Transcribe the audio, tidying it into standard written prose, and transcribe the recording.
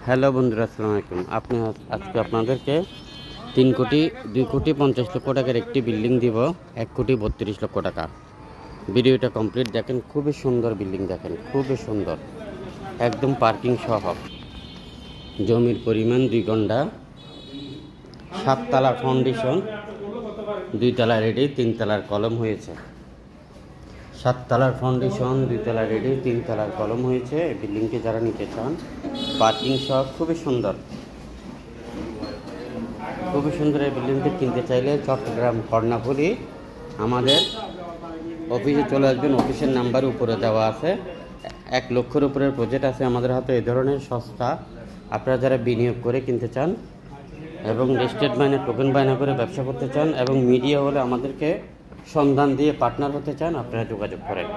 Hello বন্ধুরা, আসসালামু আলাইকুম। আজকে আপনাদেরকে 3,02,50,00,000 টাকার একটি বিল্ডিং দিব 1,32,00,000 টাকা। ভিডিওটা কমপ্লিট দেখেন। খুবই সুন্দর বিল্ডিং, দেখেন খুবই সুন্দর, একদম পার্কিং সহ। জমির পরিমাণ 2 গন্ডা, 7 তলা ফাউন্ডেশন, 2 তলা রেডি, 3 তলার কলম হয়েছে। 7 তলার ফাউন্ডেশন, 2 তলা রেডি, 3 তলার কলম হয়েছে। এই বিল্ডিংটি যারা নিতে চান, পার্কিং সহ খুবই সুন্দর, খুবই সুন্দর। এই বিল্ডিংটি কিনতে চাইলে চট্টগ্রাম কর্ণফুলী আমাদের অফিসে চলে আসবেন। অফিসের নাম্বার উপরে দেওয়া আছে। 1 লক্ষের উপরের প্রজেক্ট আছে আমাদের হাতে। এই ধরনের সস্তা আপনারা যারা বিনিয়োগ করে কিনতে চান এবং রেজিস্টার্ড মাইনে টোকেন বায়না করে ব্যবসা করতে চান এবং মিডিয়া হলে আমাদেরকে সন্ধান দিয়ে পার্টনার হতে চান, আপনারা যোগাযোগ করেন।